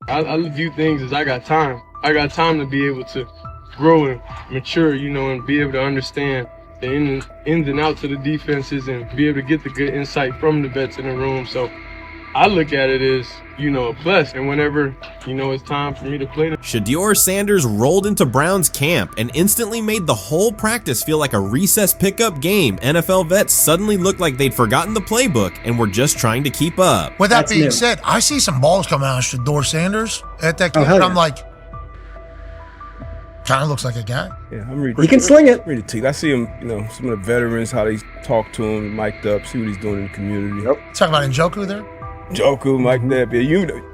I view things as I got time. I got time to be able to grow and mature, and be able to understand the ins and outs of the defenses and be able to get the good insight from the vets in the room. So I look at it as, a plus. And whenever, it's time for me to play. Shedeur Sanders rolled into Browns camp and instantly made the whole practice feel like a recess pickup game. NFL vets suddenly looked like they'd forgotten the playbook and were just trying to keep up. With that being said, I see some balls coming out of Shedeur Sanders at that camp, and I'm like, kind of looks like a guy. Yeah, I'm reading. He can sling it. Read the team. I see him, some of the veterans, how they talk to him, mic'd up, see what he's doing in the community. Yep. Talking about Njoku there? Njoku, Mike Nebb.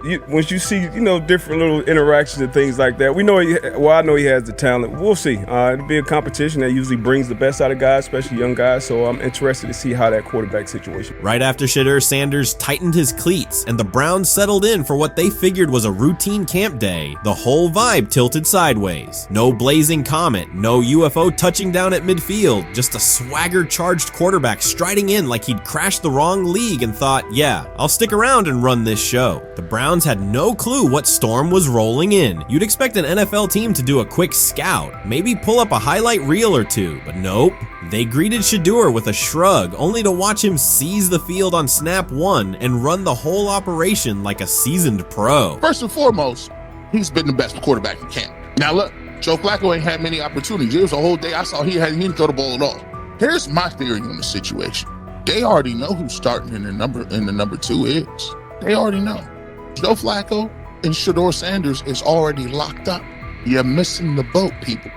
Yeah, once you see, different little interactions and things like that, I know he has the talent. We'll see. It'll be a competition that usually brings the best out of guys, especially young guys. So I'm interested to see how that quarterback situation. Right after Shedeur Sanders tightened his cleats and the Browns settled in for what they figured was a routine camp day, the whole vibe tilted sideways. No blazing comet, no UFO touching down at midfield, just a swagger-charged quarterback striding in like he'd crashed the wrong league and thought, yeah, I'll stick around and run this show. The Browns had no clue what storm was rolling in. You'd expect an NFL team to do a quick scout, maybe pull up a highlight reel or two, but nope. They greeted Shedeur with a shrug, only to watch him seize the field on snap one and run the whole operation like a seasoned pro. First and foremost, he's been the best quarterback in camp. Now look, Joe Flacco ain't had many opportunities. There was a whole day I saw he didn't throw the ball at all. Here's my theory on the situation. They already know who's starting in the number 2 is. They already know. Joe Flacco and Shedeur Sanders is already locked up. You're missing the boat, people.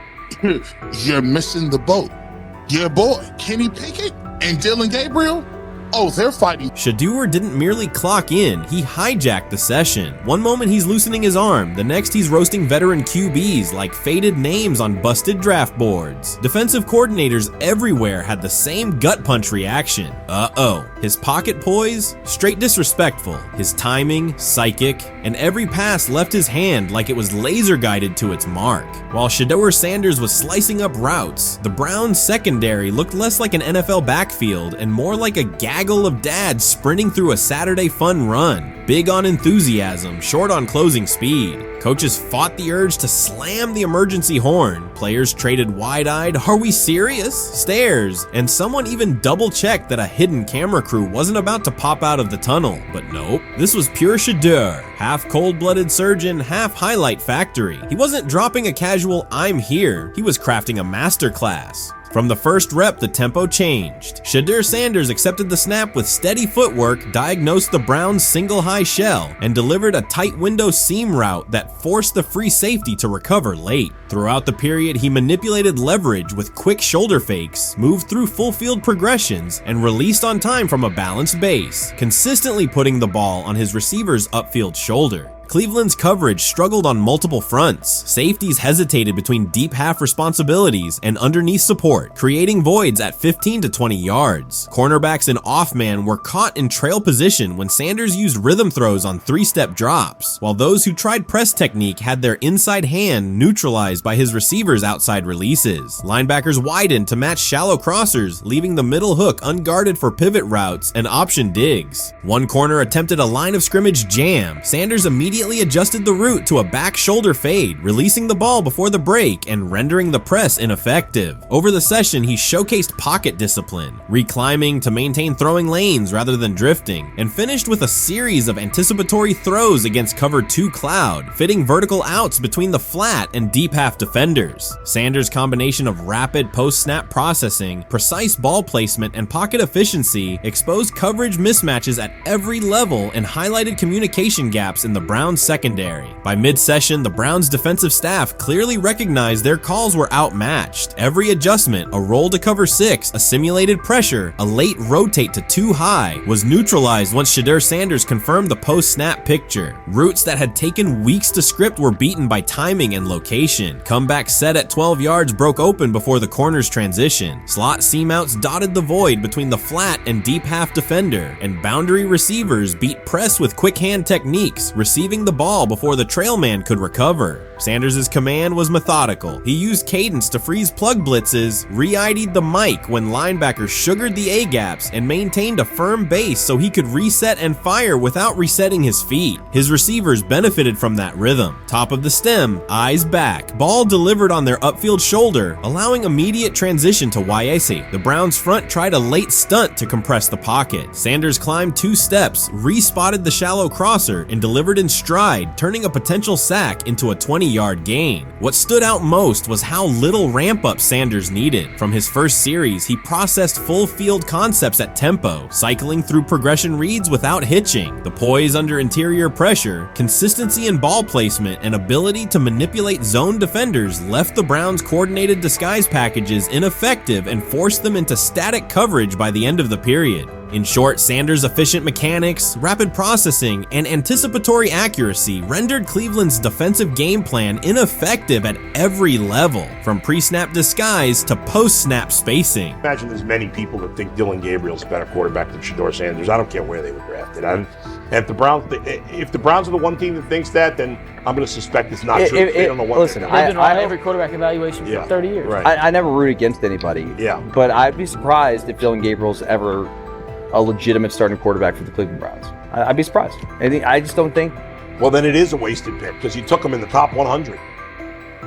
You're missing the boat. Your boy, Kenny Pickett and Dylan Gabriel, they're fighting. Shedeur didn't merely clock in, he hijacked the session. One moment he's loosening his arm, the next he's roasting veteran QBs like faded names on busted draft boards. Defensive coordinators everywhere had the same gut punch reaction. His pocket poise? Straight disrespectful. His timing? Psychic. And every pass left his hand like it was laser guided to its mark. While Shedeur Sanders was slicing up routes, the Browns secondary looked less like an NFL backfield and more like a gaggle of dads sprinting through a Saturday fun run. Big on enthusiasm, short on closing speed. Coaches fought the urge to slam the emergency horn. Players traded wide-eyed, "Are we serious?" stares, and someone even double-checked that a hidden camera crew wasn't about to pop out of the tunnel. But nope, this was pure Shedeur. Half cold-blooded surgeon, half highlight factory. He wasn't dropping a casual "I'm here," he was crafting a masterclass. From the first rep, the tempo changed. Shedeur Sanders accepted the snap with steady footwork, diagnosed the Browns' single high shell, and delivered a tight window seam route that forced the free safety to recover late. Throughout the period, he manipulated leverage with quick shoulder fakes, moved through full field progressions, and released on time from a balanced base, consistently putting the ball on his receiver's upfield shoulder. Cleveland's coverage struggled on multiple fronts. Safeties hesitated between deep half responsibilities and underneath support, creating voids at 15 to 20 yards. Cornerbacks and off-man were caught in trail position when Sanders used rhythm throws on 3-step drops, while those who tried press technique had their inside hand neutralized by his receivers' outside releases. Linebackers widened to match shallow crossers, leaving the middle hook unguarded for pivot routes and option digs. One corner attempted a line of scrimmage jam. Sanders immediately adjusted the route to a back shoulder fade, releasing the ball before the break and rendering the press ineffective. Over the session, he showcased pocket discipline, reclimbing to maintain throwing lanes rather than drifting, and finished with a series of anticipatory throws against cover 2 cloud, fitting vertical outs between the flat and deep half defenders. Sanders' combination of rapid post-snap processing, precise ball placement, and pocket efficiency exposed coverage mismatches at every level and highlighted communication gaps in the Browns secondary. By mid-session, the Browns defensive staff clearly recognized their calls were outmatched. Every adjustment, a roll to cover 6, a simulated pressure, a late rotate to 2 high, was neutralized once Shedeur Sanders confirmed the post-snap picture. Routes that had taken weeks to script were beaten by timing and location. Comeback set at 12 yards broke open before the corner's transition. Slot seam-outs dotted the void between the flat and deep half defender, and boundary receivers beat press with quick hand techniques, receiving distributing the ball before the trail man could recover. Sanders' command was methodical. He used cadence to freeze plug blitzes, re-ID'd the mic when linebackers sugared the A-gaps, and maintained a firm base so he could reset and fire without resetting his feet. His receivers benefited from that rhythm. Top of the stem, eyes back. Ball delivered on their upfield shoulder, allowing immediate transition to YAC. The Browns front tried a late stunt to compress the pocket. Sanders climbed 2 steps, re-spotted the shallow crosser, and delivered in stride, turning a potential sack into a 20-yard gain. What stood out most was how little ramp-up Sanders needed. From his first series, he processed full field concepts at tempo, cycling through progression reads without hitching. The poise under interior pressure, consistency in ball placement, and ability to manipulate zone defenders left the Browns' coordinated disguise packages ineffective and forced them into static coverage by the end of the period. In short, Sanders' efficient mechanics, rapid processing, and anticipatory accuracy rendered Cleveland's defensive game plan ineffective at every level, from pre-snap disguise to post-snap spacing. Imagine there's many people that think Dylan Gabriel's a better quarterback than Shedeur Sanders. I don't care where they were drafted. If the Browns are the one team that thinks that, then I'm going to suspect it's not true. They don't know what listen, they're they've doing. been on every quarterback evaluation for 30 years. Right. I never root against anybody. Yeah. But I'd be surprised if Dylan Gabriel's ever a legitimate starting quarterback for the Cleveland Browns. I'd be surprised. I just don't think. Well, then it is a wasted pick because you took him in the top 100.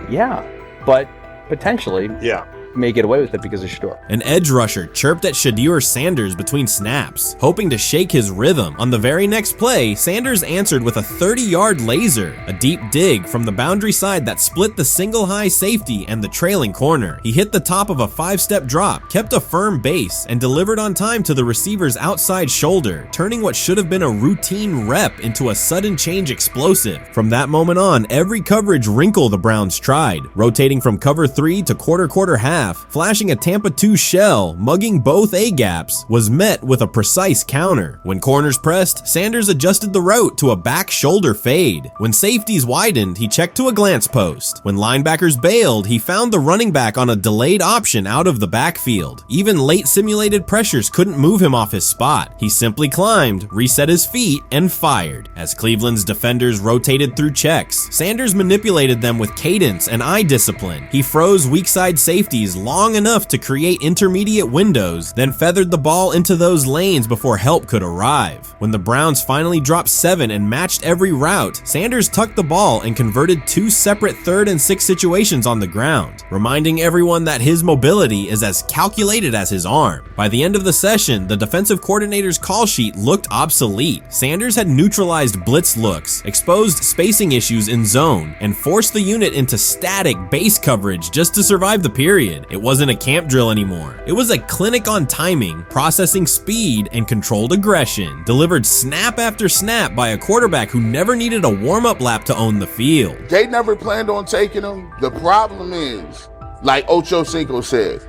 Yeah, but potentially. Yeah. May get away with it because of Shedeur. An edge rusher chirped at Shedeur Sanders between snaps, hoping to shake his rhythm. On the very next play, Sanders answered with a 30-yard laser, a deep dig from the boundary side that split the single high safety and the trailing corner. He hit the top of a 5-step drop, kept a firm base, and delivered on time to the receiver's outside shoulder, turning what should have been a routine rep into a sudden change explosive. From that moment on, every coverage wrinkle the Browns tried, rotating from cover 3 to quarter half, flashing a Tampa 2 shell, mugging both A-gaps, was met with a precise counter. When corners pressed, Sanders adjusted the route to a back shoulder fade. When safeties widened, he checked to a glance post. When linebackers bailed, he found the running back on a delayed option out of the backfield. Even late simulated pressures couldn't move him off his spot. He simply climbed, reset his feet, and fired. As Cleveland's defenders rotated through checks, Sanders manipulated them with cadence and eye discipline. He froze weak side safeties long enough to create intermediate windows, then feathered the ball into those lanes before help could arrive. When the Browns finally dropped 7 and matched every route, Sanders tucked the ball and converted 2 separate 3rd and 6 situations on the ground, reminding everyone that his mobility is as calculated as his arm. By the end of the session, the defensive coordinator's call sheet looked obsolete. Sanders had neutralized blitz looks, exposed spacing issues in zone, and forced the unit into static base coverage just to survive the period. It wasn't a camp drill anymore. It was a clinic on timing, processing speed, and controlled aggression, delivered snap after snap by a quarterback who never needed a warm-up lap to own the field. They never planned on taking him. The problem is, like Ocho Cinco said,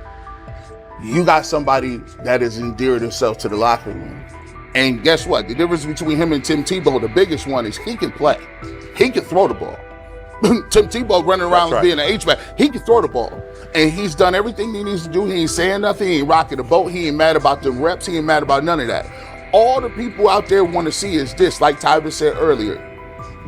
you got somebody that has endeared himself to the locker room. And guess what? The difference between him and Tim Tebow, the biggest one, is he can play. He can throw the ball. Tim Tebow running around being an H-back. He can throw the ball. And he's done everything he needs to do. He ain't saying nothing. He ain't rocking the boat. He ain't mad about the reps. He ain't mad about none of that. All the people out there want to see is this, like Tyler said earlier.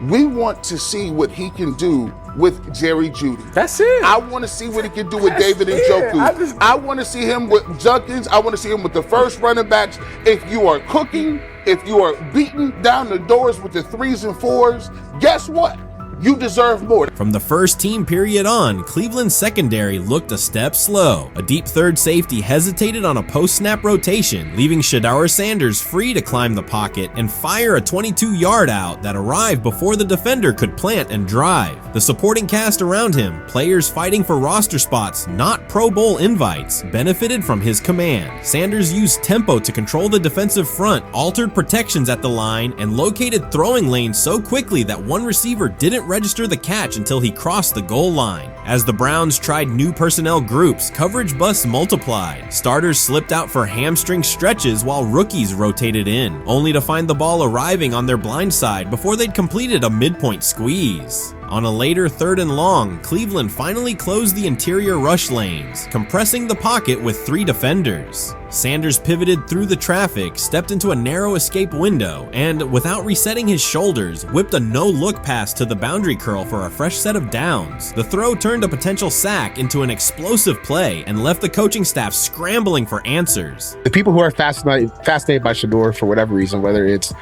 We want to see what he can do with Jerry Jeudy. That's it. I want to see what he can do with David Njoku. I want to see him with Junkins. I want to see him with the first running backs. If you are cooking, if you are beating down the doors with the 3s and 4s, guess what? You deserve more. From the first team period on, Cleveland's secondary looked a step slow. A deep third safety hesitated on a post-snap rotation, leaving Shedeur Sanders free to climb the pocket and fire a 22-yard out that arrived before the defender could plant and drive. The supporting cast around him, players fighting for roster spots, not Pro Bowl invites, benefited from his command. Sanders used tempo to control the defensive front, altered protections at the line, and located throwing lanes so quickly that one receiver didn't register the catch until he crossed the goal line. As the Browns tried new personnel groups, coverage busts multiplied. Starters slipped out for hamstring stretches while rookies rotated in, only to find the ball arriving on their blind side before they'd completed a midpoint squeeze. On a later 3rd and long, Cleveland finally closed the interior rush lanes, compressing the pocket with 3 defenders. Sanders pivoted through the traffic, stepped into a narrow escape window, and, without resetting his shoulders, whipped a no-look pass to the boundary curl for a fresh set of downs. The throw turned a potential sack into an explosive play and left the coaching staff scrambling for answers. The people who are fascinated by Shedeur for whatever reason, whether it's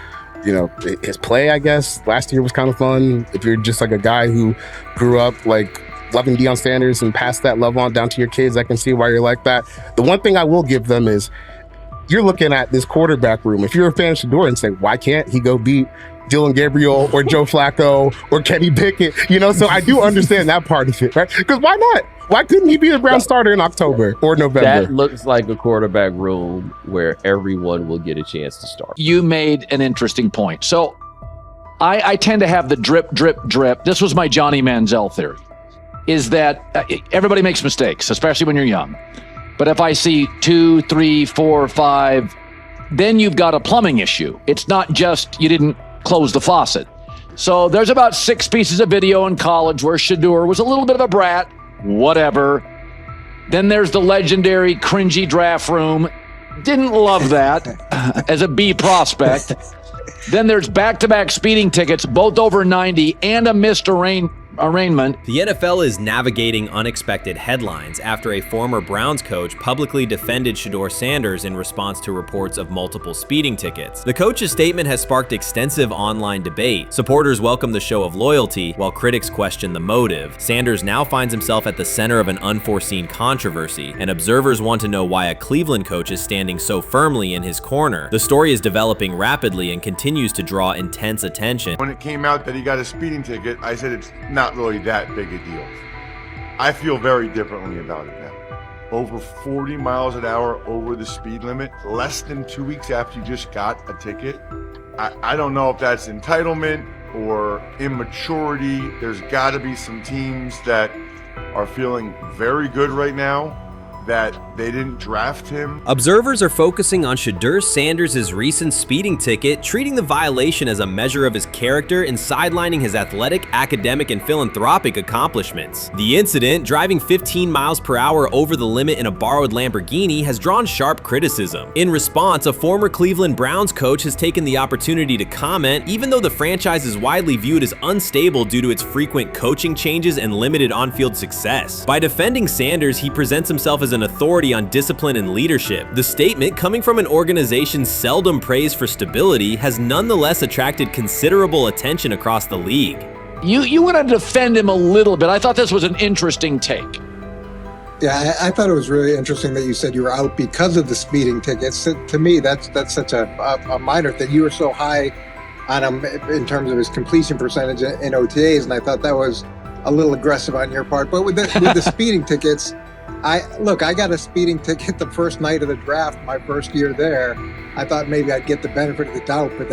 his play, I guess, last year was kind of fun. If you're just like a guy who grew up like loving Deion Sanders and passed that love on down to your kids, I can see why you're like that. The one thing I will give them is you're looking at this quarterback room. If you're a fan of Shedeur and say, why can't he go beat Dylan Gabriel or Joe Flacco or Kenny Pickett? So I do understand that part of it, right? Because why not? Why couldn't he be the Brown starter in October or November? That looks like a quarterback room where everyone will get a chance to start. You made an interesting point. So I tend to have the drip, drip, drip. This was my Johnny Manziel theory, is that everybody makes mistakes, especially when you're young. But if I see 2, 3, 4, 5, then you've got a plumbing issue. It's not just you didn't close the faucet. So there's about 6 pieces of video in college where Shedeur was a little bit of a brat, whatever. Then there's the legendary cringy draft room. Didn't love that as a B prospect. Then there's back-to-back speeding tickets, both over 90, and a missed arraignment. The NFL is navigating unexpected headlines after a former Browns coach publicly defended Shedeur Sanders in response to reports of multiple speeding tickets. The coach's statement has sparked extensive online debate. Supporters welcome the show of loyalty, while critics question the motive. Sanders now finds himself at the center of an unforeseen controversy, and observers want to know why a Cleveland coach is standing so firmly in his corner. The story is developing rapidly and continues to draw intense attention. When it came out that he got a speeding ticket, I said it's not really that big a deal. I feel very differently about it now. Over 40 miles an hour over the speed limit, less than 2 weeks after you just got a ticket. I don't know if that's entitlement or immaturity. There's got to be some teams that are feeling very good right now that they didn't draft him. Observers are focusing on Shedeur Sanders' recent speeding ticket, treating the violation as a measure of his character and sidelining his athletic, academic, and philanthropic accomplishments. The incident, driving 15 miles per hour over the limit in a borrowed Lamborghini, has drawn sharp criticism. In response, a former Cleveland Browns coach has taken the opportunity to comment, even though the franchise is widely viewed as unstable due to its frequent coaching changes and limited on-field success. By defending Sanders, he presents himself as an authority on discipline and leadership. The statement, coming from an organization seldom praised for stability, has nonetheless attracted considerable attention across the league. You want to defend him a little bit. I thought this was an interesting take. Yeah, I thought it was really interesting that you said you were out because of the speeding tickets. To me, that's such a minor thing. You were so high on him in terms of his completion percentage in OTAs, and I thought that was a little aggressive on your part. But with the speeding tickets, I got a speeding ticket the first night of the draft, my first year there. I thought maybe I'd get the benefit of the doubt, but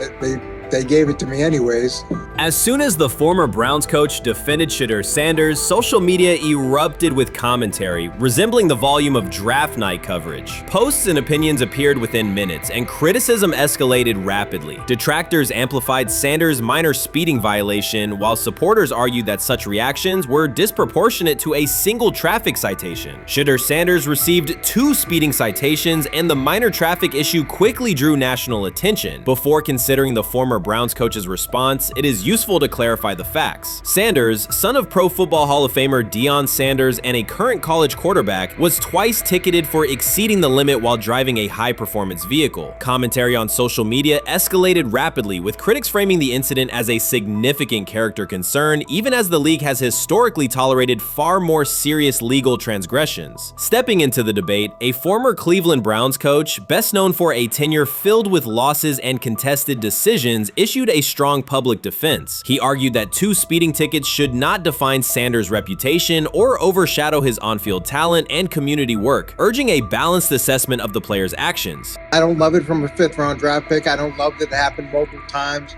they gave it to me anyways. As soon as the former Browns coach defended Shedeur Sanders, social media erupted with commentary, resembling the volume of draft night coverage. Posts and opinions appeared within minutes, and criticism escalated rapidly. Detractors amplified Sanders' minor speeding violation, while supporters argued that such reactions were disproportionate to a single traffic citation. Shedeur Sanders received 2 speeding citations, and the minor traffic issue quickly drew national attention. Before considering the former Browns coach's response, it is useful to clarify the facts. Sanders, son of Pro Football Hall of Famer Deion Sanders and a current college quarterback, was twice ticketed for exceeding the limit while driving a high-performance vehicle. Commentary on social media escalated rapidly, with critics framing the incident as a significant character concern, even as the league has historically tolerated far more serious legal transgressions. Stepping into the debate, a former Cleveland Browns coach, best known for a tenure filled with losses and contested decisions, issued a strong public defense. He argued that 2 speeding tickets should not define Sanders' reputation or overshadow his on-field talent and community work, urging a balanced assessment of the player's actions. I don't love it from a 5th-round draft pick. I don't love that it happened multiple times,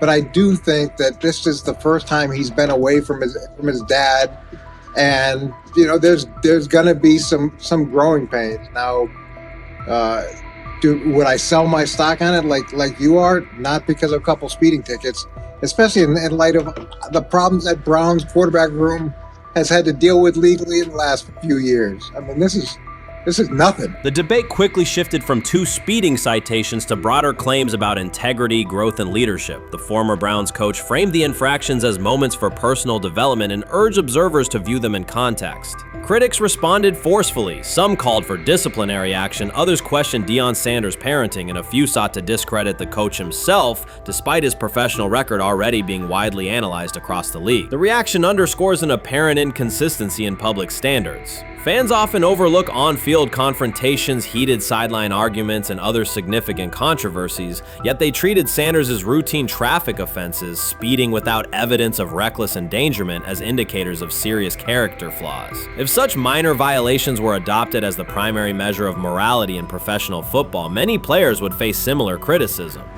but I do think that this is the first time he's been away from his dad, and there's gonna be some growing pains now. would I sell my stock on it like you are? Not because of a couple speeding tickets, especially in light of the problems that Brown's quarterback room has had to deal with legally in the last few years. I mean, this is nothing. The debate quickly shifted from 2 speeding citations to broader claims about integrity, growth, and leadership. The former Browns coach framed the infractions as moments for personal development and urged observers to view them in context. Critics responded forcefully. Some called for disciplinary action, others questioned Deion Sanders' parenting, and a few sought to discredit the coach himself, despite his professional record already being widely analyzed across the league. The reaction underscores an apparent inconsistency in public standards. Fans often overlook on-field confrontations, heated sideline arguments, and other significant controversies, yet they treated Sanders' routine traffic offenses, speeding without evidence of reckless endangerment, as indicators of serious character flaws. If such minor violations were adopted as the primary measure of morality in professional football, many players would face similar criticism.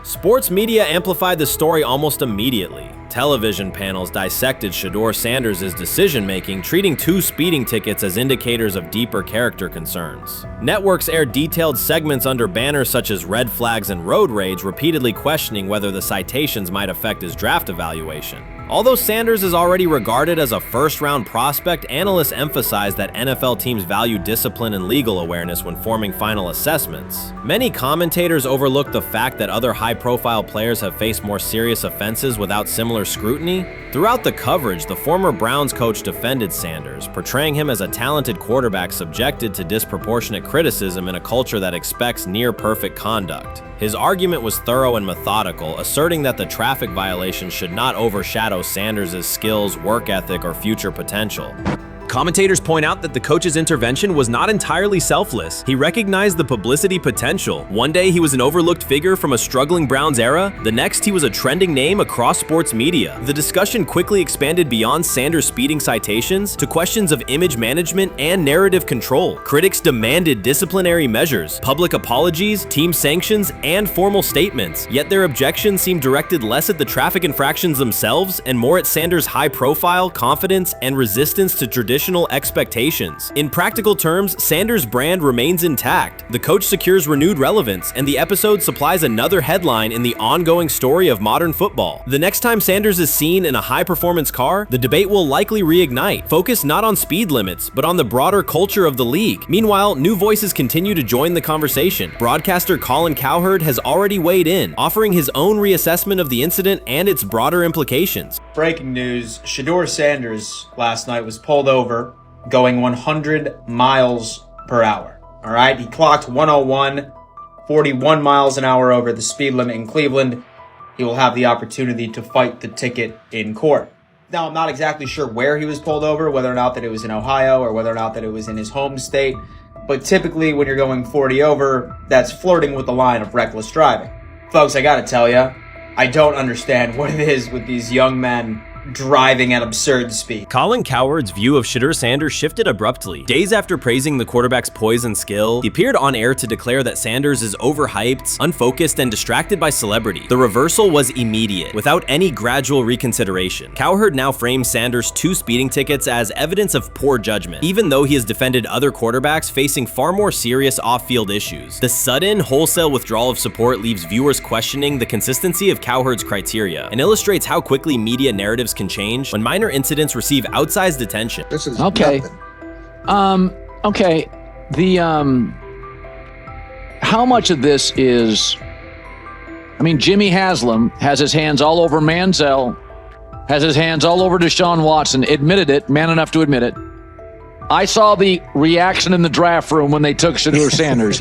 Sports media amplified the story almost immediately. Television panels dissected Shedeur Sanders' decision-making, treating 2 speeding tickets as indicators of deeper character concerns. Networks aired detailed segments under banners such as red flags and road rage, repeatedly questioning whether the citations might affect his draft evaluation. Although Sanders is already regarded as a first-round prospect, analysts emphasize that NFL teams value discipline and legal awareness when forming final assessments. Many commentators overlook the fact that other high-profile players have faced more serious offenses without similar scriptney. Throughout the coverage, the former Browns coach defended Sanders, portraying him as a talented quarterback subjected to disproportionate criticism in a culture that expects near-perfect conduct. His argument was thorough and methodical, asserting that the traffic violation should not overshadow Sanders' skills, work ethic, or future potential. Commentators point out that the coach's intervention was not entirely selfless. He recognized the publicity potential. One day he was an overlooked figure from a struggling Browns era, the next he was a trending name across sports media. The discussion quickly expanded beyond Sanders' speeding citations to questions of image management and narrative control. Critics demanded disciplinary measures, public apologies, team sanctions, and formal statements, yet their objections seemed directed less at the traffic infractions themselves and more at Sanders' high profile, confidence, and resistance to traditional expectations. In practical terms, Sanders' brand remains intact. The coach secures renewed relevance, and the episode supplies another headline in the ongoing story of modern football. The next time Sanders is seen in a high-performance car, the debate will likely reignite, focused not on speed limits, but on the broader culture of the league. Meanwhile, new voices continue to join the conversation. Broadcaster Colin Cowherd has already weighed in, offering his own reassessment of the incident and its broader implications. Breaking news, Shedeur Sanders last night was pulled over going 100 miles per hour. All right, he clocked 101, 41 miles an hour over the speed limit in Cleveland. He will have the opportunity to fight the ticket in court. Now, I'm not exactly sure where he was pulled over, whether or not that it was in Ohio or whether or not that it was in his home state. But typically when you're going 40 over, that's flirting with the line of reckless driving. Folks, I gotta tell you, I don't understand what it is with these young men driving at absurd speed. Colin Cowherd's view of Shedeur Sanders shifted abruptly. Days after praising the quarterback's poise and skill, he appeared on air to declare that Sanders is overhyped, unfocused, and distracted by celebrity. The reversal was immediate, without any gradual reconsideration. Cowherd now frames Sanders' 2 speeding tickets as evidence of poor judgment, even though he has defended other quarterbacks facing far more serious off-field issues. The sudden, wholesale withdrawal of support leaves viewers questioning the consistency of Cowherd's criteria and illustrates how quickly media narratives can change when minor incidents receive outsized attention. This is okay. nothing. Okay. How much of this is? I mean, Jimmy Haslam has his hands all over Manziel, has his hands all over Deshaun Watson. Admitted it, man enough to admit it. I saw the reaction in the draft room when they took Shedeur Sanders.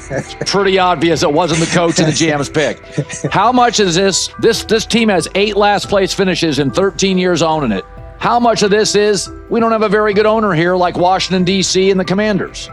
Pretty obvious it wasn't the coach and the GM's pick. How much is this? This team has 8 last place finishes in 13 years owning it. How much of this is we don't have a very good owner here like Washington, D.C. and the Commanders?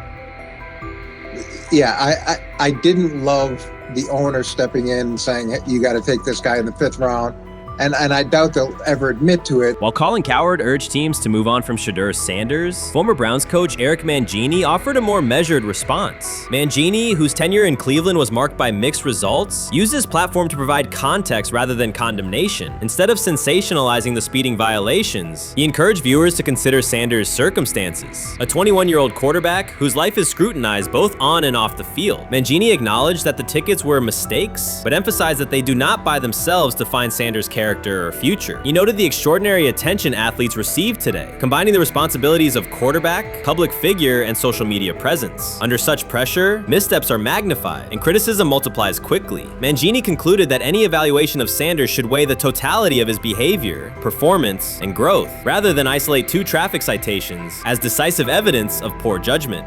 Yeah, I didn't love the owner stepping in and saying, hey, you got to take this guy in the 5th round. And I doubt they'll ever admit to it. While Colin Cowherd urged teams to move on from Shedeur Sanders, former Browns coach Eric Mangini offered a more measured response. Mangini, whose tenure in Cleveland was marked by mixed results, used his platform to provide context rather than condemnation. Instead of sensationalizing the speeding violations, he encouraged viewers to consider Sanders' circumstances. A 21-year-old quarterback whose life is scrutinized both on and off the field. Mangini acknowledged that the tickets were mistakes, but emphasized that they do not by themselves define Sanders' character or future. He noted the extraordinary attention athletes received today, combining the responsibilities of quarterback, public figure, and social media presence. Under such pressure, missteps are magnified, and criticism multiplies quickly. Mangini concluded that any evaluation of Sanders should weigh the totality of his behavior, performance, and growth, rather than isolate 2 traffic citations as decisive evidence of poor judgment.